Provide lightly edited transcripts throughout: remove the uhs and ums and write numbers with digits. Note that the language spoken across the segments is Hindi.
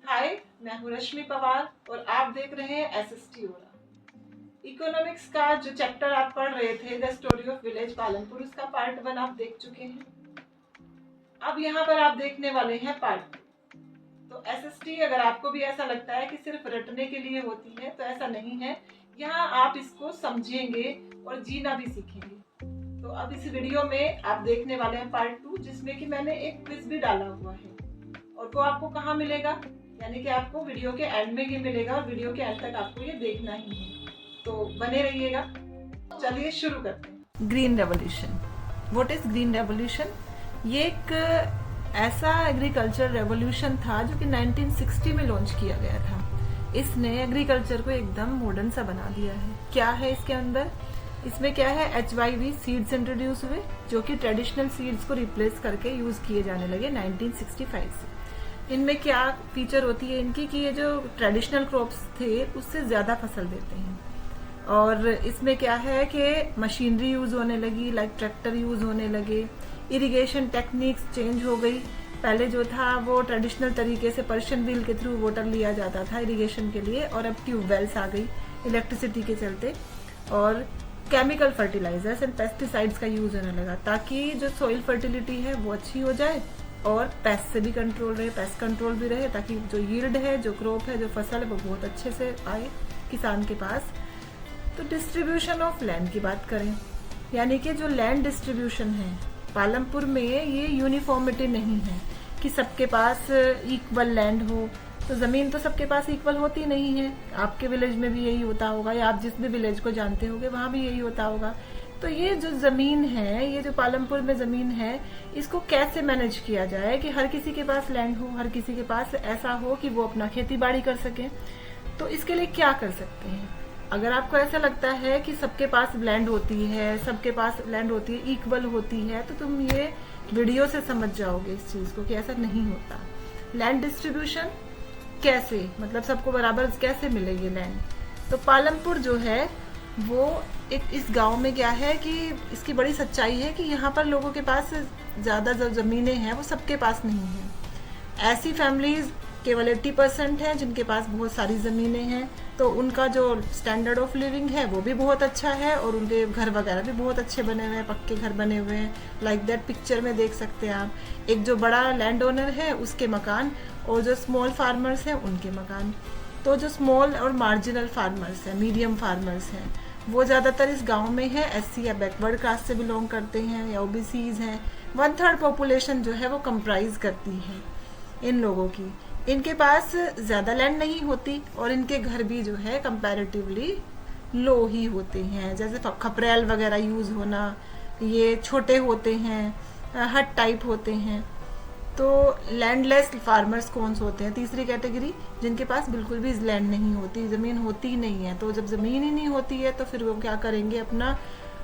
हाय, मैं हूँ रश्मि पवार और आप देख रहे हैं एसएसटी ओरा। इकोनॉमिक्स का जो चैप्टर आप पढ़ रहे थे, the story of village Palanpur, उसका पार्ट 1 आप देख चुके हैं। अब यहाँ पर आप देखने वाले हैं पार्ट 2। तो एसएसटी अगर आपको भी ऐसा लगता है कि सिर्फ रटने के लिए होती है, तो ऐसा नहीं है। यहाँ आप इसको समझेंगे और जीना भी सीखेंगे। तो अब इस वीडियो में आप देखने वाले हैं पार्ट 2, जिसमें कि मैंने एक क्विज भी डाला हुआ है। और वो आपको कहाँ मिलेगा, यानी कि आपको वीडियो के एंड में ये मिलेगा और वीडियो के एंड तक आपको ये देखना ही है। तो बने रहिएगा। चलिए शुरू करते हैं। Green revolution. What is green revolution? ये एक ऐसा एग्रीकल्चर रेवोल्यूशन था जो कि 1960 में लॉन्च किया गया था। इसने एग्रीकल्चर को एकदम मॉडर्न सा बना दिया है। क्या है इसके अंदर? इसमें क्या है, HYV सीड्स इंट्रोड्यूस हुए, जो कि ट्रेडिशनल सीड्स को रिप्लेस करके यूज किए जाने लगे 1965 से। इनमें क्या फीचर होती है इनकी कि ये जो ट्रेडिशनल क्रॉप्स थे उससे ज्यादा फसल देते हैं। और इसमें क्या है कि मशीनरी यूज होने लगी, लाइक ट्रैक्टर यूज होने लगे। इरिगेशन टेक्निक्स चेंज हो गई। पहले जो था वो ट्रेडिशनल तरीके से पर्शियन व्हील के थ्रू वाटर लिया जाता था इरिगेशन के लिए, और अब ट्यूबवेल्स आ गई इलेक्ट्रिसिटी के चलते। और केमिकल फर्टिलाइजर्स एंड पेस्टिसाइड्स का यूज होने लगा, ताकि जो सॉइल फर्टिलिटी है वो अच्छी हो जाए और पेस्ट से भी कंट्रोल रहे, पेस्ट कंट्रोल भी रहे, ताकि जो यील्ड है, जो क्रॉप है, जो फसल है, वो बहुत अच्छे से आए किसान के पास। तो डिस्ट्रीब्यूशन ऑफ लैंड की बात करें, यानी कि जो लैंड डिस्ट्रीब्यूशन है पालमपुर में, ये यूनिफॉर्मिटी नहीं है कि सबके पास इक्वल लैंड हो। तो जमीन तो सबके पास इक्वल होती नहीं है। आपके विलेज में भी यही होता होगा, या आप जिस भी विलेज को जानते होंगे वहां भी यही होता होगा। तो ये जो जमीन है, ये जो पालमपुर में जमीन है, इसको कैसे मैनेज किया जाए कि हर किसी के पास लैंड हो, हर किसी के पास ऐसा हो कि वो अपना खेती बाड़ी कर सके। तो इसके लिए क्या कर सकते हैं? अगर आपको ऐसा लगता है कि सबके पास लैंड होती है, सबके पास लैंड होती है, इक्वल होती है, तो तुम ये वीडियो से समझ जाओगे इस चीज को कि ऐसा नहीं होता। लैंड डिस्ट्रीब्यूशन कैसे, मतलब सबको बराबर कैसे मिलेगी लैंड? तो पालमपुर जो है वो एक इस गांव में क्या है कि इसकी बड़ी सच्चाई है कि यहाँ पर लोगों के पास ज्यादा जो जमीनें हैं वो सबके पास नहीं है। ऐसी फैमिलीज केवल 80% हैं जिनके पास बहुत सारी जमीनें हैं। तो उनका जो स्टैंडर्ड ऑफ लिविंग है वो भी बहुत अच्छा है, और उनके घर वगैरह भी बहुत अच्छे बने हुए हैं, पक्के घर बने हुए हैं। लाइक दैट पिक्चर में देख सकते हैं आप। एक जो बड़ा लैंड ओनर है उसके मकान, और जो स्मॉल फार्मर्स हैं उनके मकान। तो जो स्मॉल और मार्जिनल फार्मर्स हैं, मीडियम फार्मर्स हैं, वो ज़्यादातर इस गांव में है। SC या बैकवर्ड कास्ट से बिलोंग करते हैं, या OBCs हैं। 1/3 पॉपुलेशन जो है वो कंप्राइज करती है इन लोगों की। इनके पास ज़्यादा लैंड नहीं होती, और इनके घर भी जो है कंपैरेटिवली लो ही होते हैं। जैसे खपरेल वगैरह यूज़ होना, ये छोटे होते हैं, हट टाइप होते हैं। तो लैंडलेस फार्मर्स कौन से होते हैं? तीसरी कैटेगरी, जिनके पास बिल्कुल भी लैंड नहीं होती, ज़मीन होती ही नहीं है। तो जब ज़मीन ही नहीं होती है तो फिर वो क्या करेंगे, अपना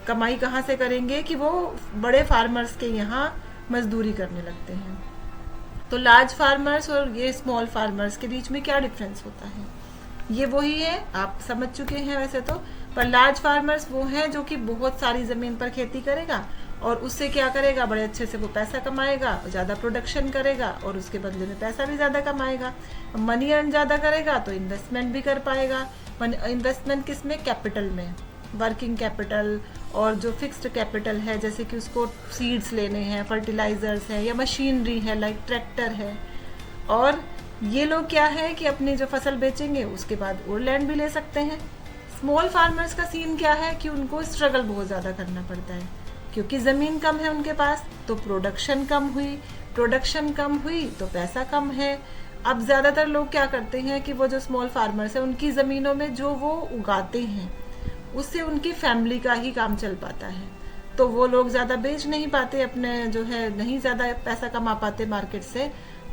कमाई कहाँ से करेंगे कि वो बड़े फार्मर्स के यहाँ मजदूरी करने लगते हैं। तो लार्ज फार्मर्स और ये स्मॉल फार्मर्स के बीच में क्या डिफरेंस होता है? ये वही है, आप समझ चुके हैं वैसे तो। पर लार्ज फार्मर्स वो हैं जो कि बहुत सारी ज़मीन पर खेती करेगा, और उससे क्या करेगा, बड़े अच्छे से वो पैसा कमाएगा, ज़्यादा प्रोडक्शन करेगा, और उसके बदले में पैसा भी ज़्यादा कमाएगा। मनी अर्न ज़्यादा करेगा तो इन्वेस्टमेंट भी कर पाएगा। इन्वेस्टमेंट किस में? कैपिटल में, वर्किंग कैपिटल और जो फिक्स्ड कैपिटल है, जैसे कि उसको सीड्स लेने हैं, फर्टिलाइजर्स है, या मशीनरी है लाइक ट्रैक्टर है। और ये लोग क्या है कि अपनी जो फसल बेचेंगे उसके बाद और लैंड भी ले सकते हैं। स्मॉल फार्मर्स का सीन क्या है कि उनको स्ट्रगल बहुत ज़्यादा करना पड़ता है, क्योंकि ज़मीन कम है उनके पास, तो प्रोडक्शन कम हुई तो पैसा कम है। अब ज़्यादातर लोग क्या करते हैं कि वो जो स्मॉल फार्मर्स हैं उनकी ज़मीनों में जो वो उगाते हैं उससे उनकी फैमिली का ही काम चल पाता है। तो वो लोग ज़्यादा बेच नहीं पाते, अपने जो है नहीं ज़्यादा पैसा कमा पाते मार्केट से।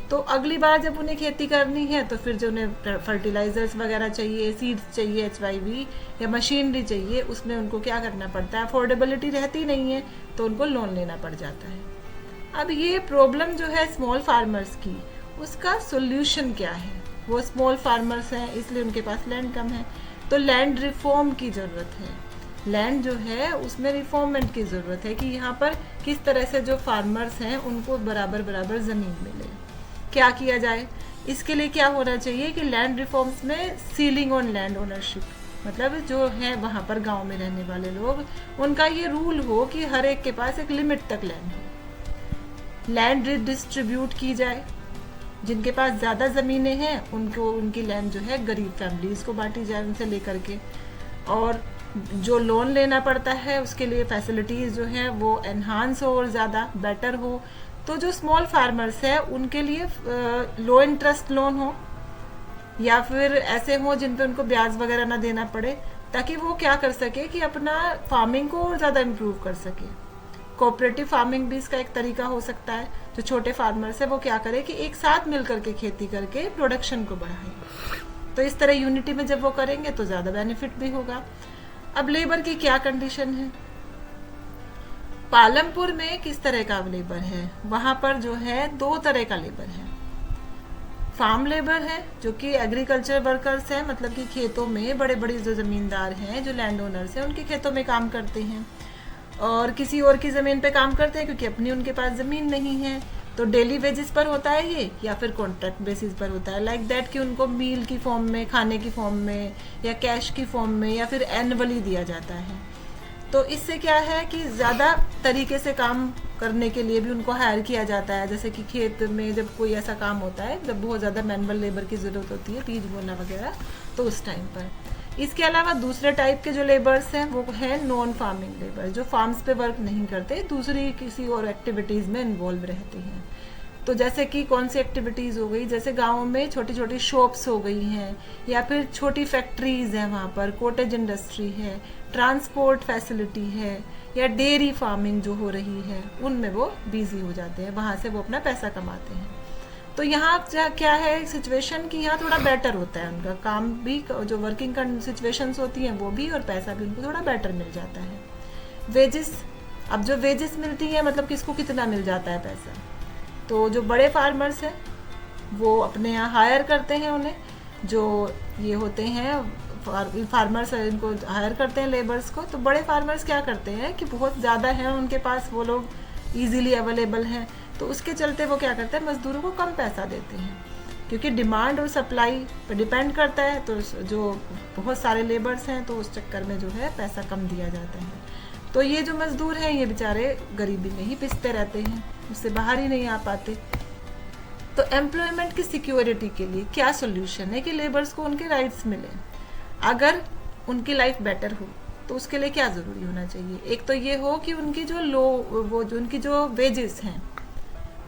तो अगली बार जब उन्हें खेती करनी है तो फिर जो उन्हें फर्टिलाइजर्स वगैरह चाहिए, सीड्स चाहिए, HYV या मशीनरी चाहिए, उसमें उनको क्या करना पड़ता है, अफोर्डेबिलिटी रहती नहीं है, तो उनको लोन लेना पड़ जाता है। अब ये प्रॉब्लम जो है स्मॉल फार्मर्स की, उसका सोल्यूशन क्या है? वो स्मॉल फार्मर्स हैं इसलिए उनके पास लैंड कम है, तो लैंड रिफॉर्म की ज़रूरत है। लैंड जो है उसमें रिफॉर्मेंट की ज़रूरत है कि यहाँ पर किस तरह से जो फार्मर्स हैं उनको बराबर बराबर ज़मीन मिले। क्या किया जाए? इसके लिए क्या होना चाहिए कि लैंड रिफॉर्म्स में सीलिंग ऑन लैंड ओनरशिप, मतलब जो है वहाँ पर गांव में रहने वाले लोग, उनका ये रूल हो कि हर एक के पास एक लिमिट तक लैंड हो, लैंड डिस्ट्रीब्यूट की जाए, जिनके पास ज़्यादा ज़मीनें हैं उनको उनकी लैंड जो है गरीब फैमिलीज़ को बांटी जाए उनसे लेकर के, और जो लोन लेना पड़ता है उसके लिए फैसिलिटीज़ जो है वो एनहांस हो और ज़्यादा बेटर हो। तो जो स्मॉल फार्मर्स है उनके लिए लो इंटरेस्ट लोन हो, या फिर ऐसे हो जिन पे उनको ब्याज वगैरह ना देना पड़े, ताकि वो क्या कर सके कि अपना फार्मिंग को और ज़्यादा इम्प्रूव कर सके। कोऑपरेटिव फार्मिंग भी इसका एक तरीका हो सकता है। जो छोटे फार्मर्स है वो क्या करे कि एक साथ मिल करके खेती करके प्रोडक्शन को बढ़ाएं। तो इस तरह यूनिटी में जब वो करेंगे तो ज़्यादा बेनिफिट भी होगा। अब लेबर की क्या कंडीशन है, पालमपुर में किस तरह का लेबर है, वहाँ पर जो है 2 तरह का लेबर है। फार्म लेबर है जो कि एग्रीकल्चर वर्कर्स हैं, मतलब कि खेतों में बड़े बड़े जो ज़मींदार हैं, जो लैंड ओनर्स हैं, उनके खेतों में काम करते हैं और किसी और की ज़मीन पे काम करते हैं क्योंकि अपनी उनके पास ज़मीन नहीं है। तो डेली वेजेस पर होता है ये, या फिर कॉन्ट्रैक्ट बेसिस पर होता है, लाइक दैट कि उनको मील की फॉर्म में, खाने की फॉर्म में, या कैश की फॉर्म में, या फिर एनुअली दिया जाता है। तो इससे क्या है कि ज़्यादा तरीके से काम करने के लिए भी उनको हायर किया जाता है। जैसे कि खेत में जब कोई ऐसा काम होता है जब बहुत ज़्यादा मैनुअल लेबर की ज़रूरत होती है, बीज बोना वगैरह, तो उस टाइम पर। इसके अलावा दूसरे टाइप के जो लेबर्स हैं वो है नॉन फार्मिंग लेबर, जो फार्म्स पे वर्क नहीं करते, दूसरी किसी और एक्टिविटीज़ में इन्वॉल्व रहते हैं। तो जैसे कि कौन सी एक्टिविटीज़ हो गई, जैसे गाँव में छोटी छोटी शॉप्स हो गई हैं, या फिर छोटी फैक्ट्रीज़ हैं, वहाँ पर कॉटेज इंडस्ट्री है, ट्रांसपोर्ट फैसिलिटी है, या डेयरी फार्मिंग जो हो रही है, उनमें वो बिजी हो जाते हैं, वहाँ से वो अपना पैसा कमाते हैं। तो यहाँ क्या है सिचुएशन कि यहाँ थोड़ा बेटर होता है उनका काम भी, जो वर्किंग सिचुएशंस होती हैं वो भी, और पैसा भी उनको थोड़ा बेटर मिल जाता है। वेजेस, अब जो वेजेस मिलती हैं मतलब किसको कितना मिल जाता है पैसा, तो जो बड़े फार्मर्स हैं वो अपने यहाँ हायर करते हैं उन्हें, जो ये होते हैं फार्मर्स इनको हायर करते हैं लेबर्स को। तो बड़े फार्मर्स क्या करते हैं कि बहुत ज़्यादा हैं उनके पास, वो लोग इजीली अवेलेबल हैं, तो उसके चलते वो क्या करते हैं मज़दूरों को कम पैसा देते हैं, क्योंकि डिमांड और सप्लाई पर डिपेंड करता है। तो जो बहुत सारे लेबर्स हैं तो उस चक्कर में जो है पैसा कम दिया जाता है। तो ये जो मज़दूर हैं ये बेचारे गरीबी में ही पिसते रहते हैं, उससे बाहर ही नहीं आ पाते। तो एम्प्लॉयमेंट की सिक्योरिटी के लिए क्या सोल्यूशन है कि लेबर्स को उनके राइट्स मिले। अगर उनकी लाइफ बेटर हो तो उसके लिए क्या ज़रूरी होना चाहिए, एक तो ये हो कि उनकी जो उनकी जो वेजेस हैं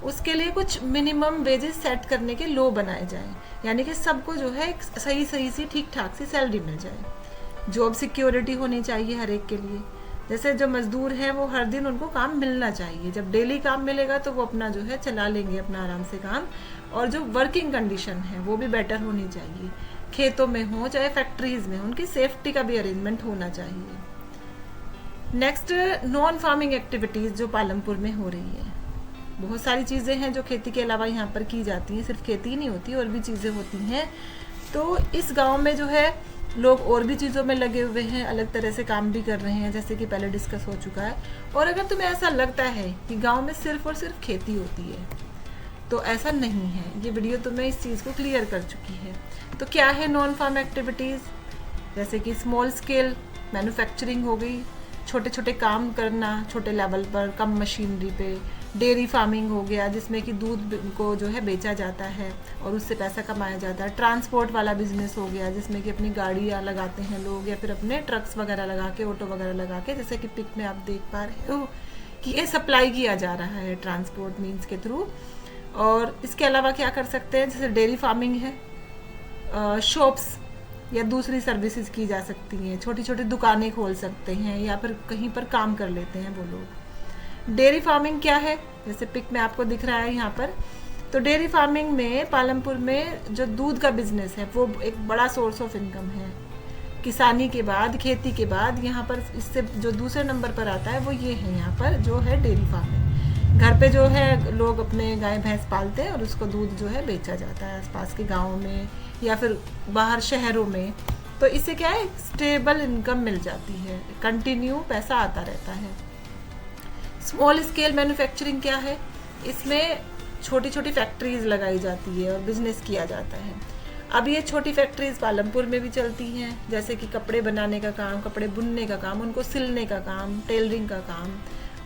उसके लिए कुछ मिनिमम वेजेस सेट करने के लो बनाए जाएं, यानी कि सबको जो है एक सही सी ठीक ठाक सी सैलरी मिल जाए। जॉब सिक्योरिटी होनी चाहिए हर एक के लिए। जैसे जो मज़दूर हैं वो हर दिन उनको काम मिलना चाहिए, जब डेली काम मिलेगा तो वो अपना जो है चला लेंगे अपना आराम से काम। और जो वर्किंग कंडीशन है वो भी बेटर होनी चाहिए, खेतों में हो चाहे फैक्ट्रीज में, उनकी सेफ्टी का भी अरेंजमेंट होना चाहिए। नेक्स्ट, नॉन फार्मिंग एक्टिविटीज़ जो पालमपुर में हो रही है, बहुत सारी चीज़ें हैं जो खेती के अलावा यहाँ पर की जाती हैं, सिर्फ खेती ही नहीं होती और भी चीज़ें होती हैं। तो इस गांव में जो है लोग और भी चीज़ों में लगे हुए हैं, अलग तरह से काम भी कर रहे हैं, जैसे कि पहले डिस्कस हो चुका है। और अगर तुम्हें ऐसा लगता है कि गांव में सिर्फ और सिर्फ खेती होती है, तो ऐसा नहीं है। ये वीडियो तुम्हें इस चीज़ को क्लियर कर चुकी है। तो क्या है नॉन फार्म एक्टिविटीज़, जैसे कि स्मॉल स्केल मैन्युफैक्चरिंग हो गई, छोटे छोटे काम करना छोटे लेवल पर कम मशीनरी पे। डेयरी फार्मिंग हो गया जिसमें कि दूध को जो है बेचा जाता है और उससे पैसा कमाया जाता है। ट्रांसपोर्ट वाला बिजनेस हो गया जिसमें कि अपनी गाड़ियाँ लगाते हैं लोग, या फिर अपने ट्रक्स वगैरह लगा के, ऑटो वगैरह लगा के, जैसे कि पिक में आप देख पा रहे हो कि ये सप्लाई किया जा रहा है ट्रांसपोर्ट मीन्स के थ्रू। और इसके अलावा क्या कर सकते हैं, जैसे डेयरी फार्मिंग है, शॉप्स या दूसरी सर्विसेज की जा सकती हैं, छोटी छोटी दुकानें खोल सकते हैं, या फिर कहीं पर काम कर लेते हैं वो लोग। डेयरी फार्मिंग क्या है, जैसे पिक में आपको दिख रहा है यहाँ पर। तो डेयरी फार्मिंग में पालमपुर में जो दूध का बिजनेस है वो एक बड़ा सोर्स ऑफ इनकम है। किसानी के बाद, खेती के बाद यहाँ पर इससे जो दूसरे नंबर पर आता है वो ये है, यहाँ पर जो है डेयरी फार्मिंग। घर पे जो है लोग अपने गाय भैंस पालते हैं और उसको दूध जो है बेचा जाता है आसपास के गाँव में या फिर बाहर शहरों में। तो इससे क्या है, स्टेबल इनकम मिल जाती है, कंटिन्यू पैसा आता रहता है। स्मॉल स्केल मैन्युफैक्चरिंग क्या है, इसमें छोटी छोटी फैक्ट्रीज लगाई जाती है और बिजनेस किया जाता है। अब ये छोटी फैक्ट्रीज पालमपुर में भी चलती हैं, जैसे कि कपड़े बनाने का काम, कपड़े बुनने का काम, उनको सिलने का काम, टेलरिंग का काम,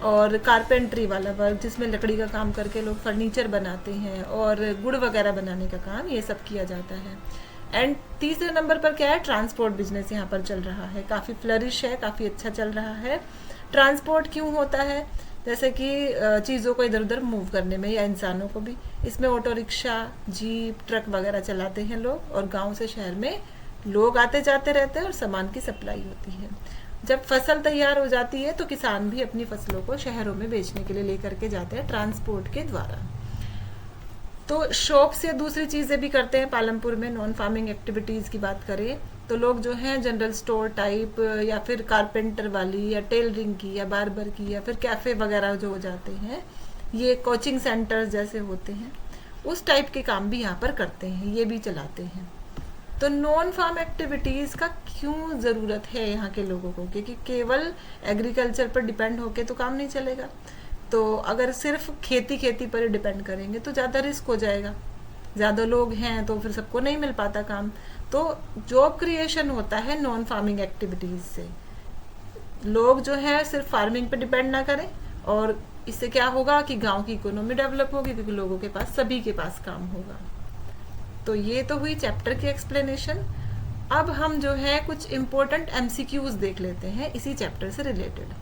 और कारपेंट्री वाला वर्क जिसमें लकड़ी का काम करके लोग फर्नीचर बनाते हैं, और गुड़ वगैरह बनाने का काम, ये सब किया जाता है। एंड तीसरे नंबर पर क्या है, ट्रांसपोर्ट बिजनेस यहाँ पर चल रहा है, काफ़ी फ्लरिश है, काफ़ी अच्छा चल रहा है। ट्रांसपोर्ट क्यों होता है, जैसे कि चीज़ों को इधर उधर मूव करने में, या इंसानों को भी। इसमें ऑटो रिक्शा, जीप, ट्रक वगैरह चलाते हैं लोग, और गांव से शहर में लोग आते जाते रहते हैं और सामान की सप्लाई होती है। जब फसल तैयार हो जाती है तो किसान भी अपनी फसलों को शहरों में बेचने के लिए लेकर के जाते हैं ट्रांसपोर्ट के द्वारा। तो शॉप्स या दूसरी चीज़ें भी करते हैं पालमपुर में। नॉन फार्मिंग एक्टिविटीज़ की बात करें तो लोग जो हैं जनरल स्टोर टाइप, या फिर कारपेंटर वाली, या टेलरिंग की, या बार्बर की, या फिर कैफ़े वगैरह जो हो जाते हैं, ये कोचिंग सेंटर्स जैसे होते हैं, उस टाइप के काम भी यहाँ पर करते हैं, ये भी चलाते हैं। तो नॉन फार्म एक्टिविटीज़ का क्यों ज़रूरत है यहाँ के लोगों को, क्योंकि केवल एग्रीकल्चर पर डिपेंड होके तो काम नहीं चलेगा। तो अगर सिर्फ खेती पर डिपेंड करेंगे तो ज़्यादा रिस्क हो जाएगा, ज़्यादा लोग हैं तो फिर सबको नहीं मिल पाता काम। तो जॉब क्रिएशन होता है नॉन फार्मिंग एक्टिविटीज़ से। लोग जो है सिर्फ फार्मिंग पे डिपेंड ना करें, और इससे क्या होगा कि गांव की इकोनॉमी डेवलप होगी, क्योंकि लोगों के पास, सभी के पास काम होगा। तो ये तो हुई चैप्टर की एक्सप्लेनेशन। अब हम जो है कुछ इम्पोर्टेंट MCQs देख लेते हैं इसी चैप्टर से रिलेटेड।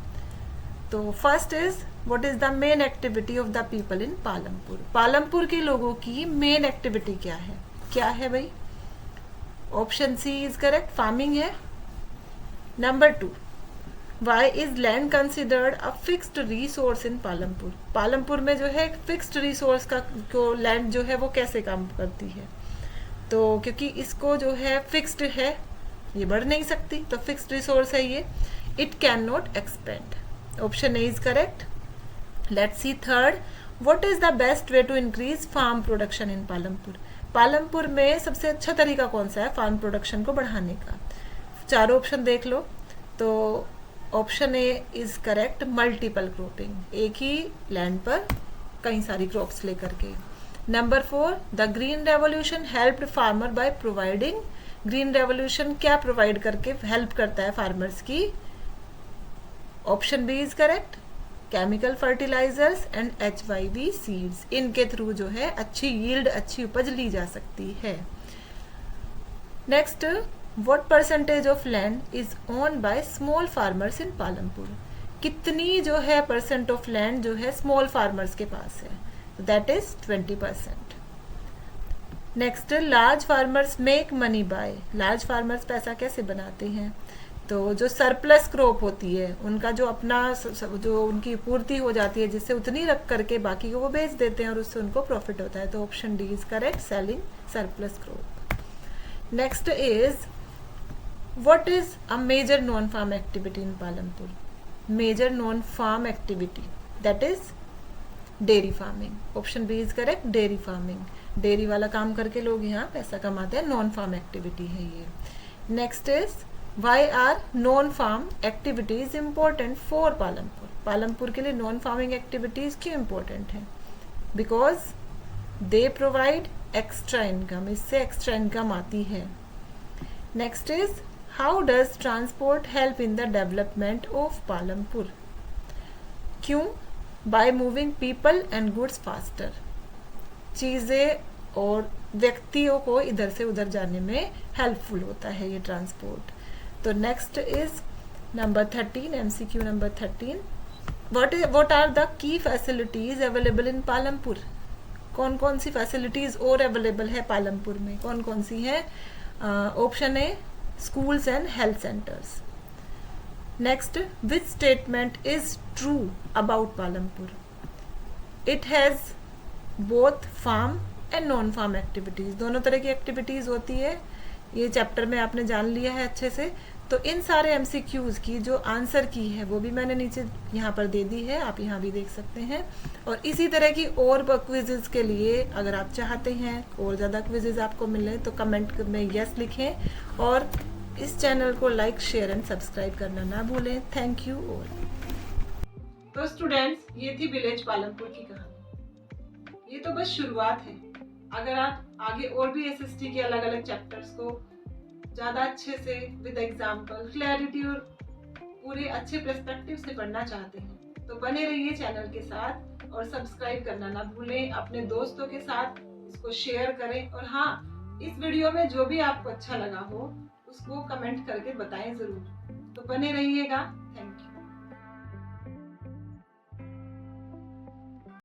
तो first is, what is the main activity of the people in Palampur. Palampur के लोगों की मेन एक्टिविटी क्या है, क्या है भाई? Option C is correct, farming है। Number 2, why is land considered a fixed resource in Palampur. Palampur में जो है फिक्स्ड रिसोर्स का को लैंड जो है वो कैसे काम करती है? तो क्योंकि इसको जो है फिक्स्ड है, ये बढ़ नहीं सकती, तो फिक्स्ड रिसोर्स है ये। It can not expand. Option A is correct. Let's see third, what is the best way to increase farm production in Palampur. Palampur में सबसे अच्छा तरीका कौन सा है फार्म प्रोडक्शन को बढ़ाने का? चारों ऑप्शन देख लो। तो option A is correct, multiple cropping, एक ही लैंड पर कई सारी क्रॉप्स लेकर के। Number 4, the green revolution helped farmer by providing. Green revolution क्या प्रोवाइड करके हेल्प करता है फार्मर्स की? Option B is correct, chemical fertilisers and HYV seeds. इनके थ्रू जो है अच्छी यील्ड, अच्छी उपज ली जा सकती है। Next, what percentage of land is owned by small farmers in Palampur. कितनी जो है परसेंट ऑफ लैंड जो है स्मॉल फार्मर्स के पास है? That is 20%। Next, large farmers make money by. Large farmers पैसा कैसे बनाते हैं? तो जो सरप्लस क्रॉप होती है उनका जो अपना जो उनकी पूर्ति हो जाती है, जिससे उतनी रख करके बाकी को वो बेच देते हैं और उससे उनको प्रॉफिट होता है। तो option D is correct, selling surplus crop. Next is, what is a major non farm activity in Palampur. Major non farm activity that is dairy farming. Option B is correct, dairy farming. Dairy वाला काम करके लोग यहाँ पैसा कमाते हैं, नॉन फार्म एक्टिविटी है ये। Next is, why are non farm activities important for Palampur. Palampur के लिए नॉन फार्मिंग एक्टिविटीज क्यों इम्पोर्टेंट है? Because they provide extra income, इससे एक्स्ट्रा इनकम आती है। Next is, how does transport help in the development of Palampur. क्यों? By moving people and goods faster. चीज़ें और व्यक्तियों को इधर से उधर जाने में हेल्पफुल होता है ये ट्रांसपोर्ट। तो next is number 13, MCQ number 13, what are the key facilities available in Palampur. कौन कौन सी फैसिलिटीज और अवेलेबल है पालमपुर में, कौन कौन सी है? Option A, schools and health centers. Next, which statement is true about Palampur? It has both farm and non-farm activities. दोनों तरह की एक्टिविटीज़ होती है, ये चैप्टर में आपने जान लिया है अच्छे से। तो इन सारे MCQs की जो आंसर की है वो भी मैंने नीचे यहाँ पर दे दी है, आप यहाँ भी देख सकते हैं। और इसी तरह की और क्विज़ेज़ के लिए अगर आप चाहते हैं और ज़्यादा क्विज़ेज़ आपको मिले तो कमेंट में यस लिखें, और इस चैनल को लाइक, शेयर एंड सब्सक्राइब करना ना भूलें। Thank you all. तो स्टूडेंट्स, ये थी विलेज पालमपुर की कहानी। ये तो बस शुरुआत है। अगर आप आगे और भी एसएसटी के अलग अलग चैप्टर्स को ज़्यादा अच्छे से विद एग्जाम्पल, क्लैरिटी और पूरे अच्छे पर्सपेक्टिव से पढ़ना चाहते हैं तो बने रहिए चैनल के साथ और सब्सक्राइब करना ना भूलें। अपने दोस्तों के साथ इसको शेयर करें और हाँ, इस वीडियो में जो भी आपको अच्छा लगा हो उसको कमेंट करके बताएं ज़रूर। तो बने रहिएगा। Thank you.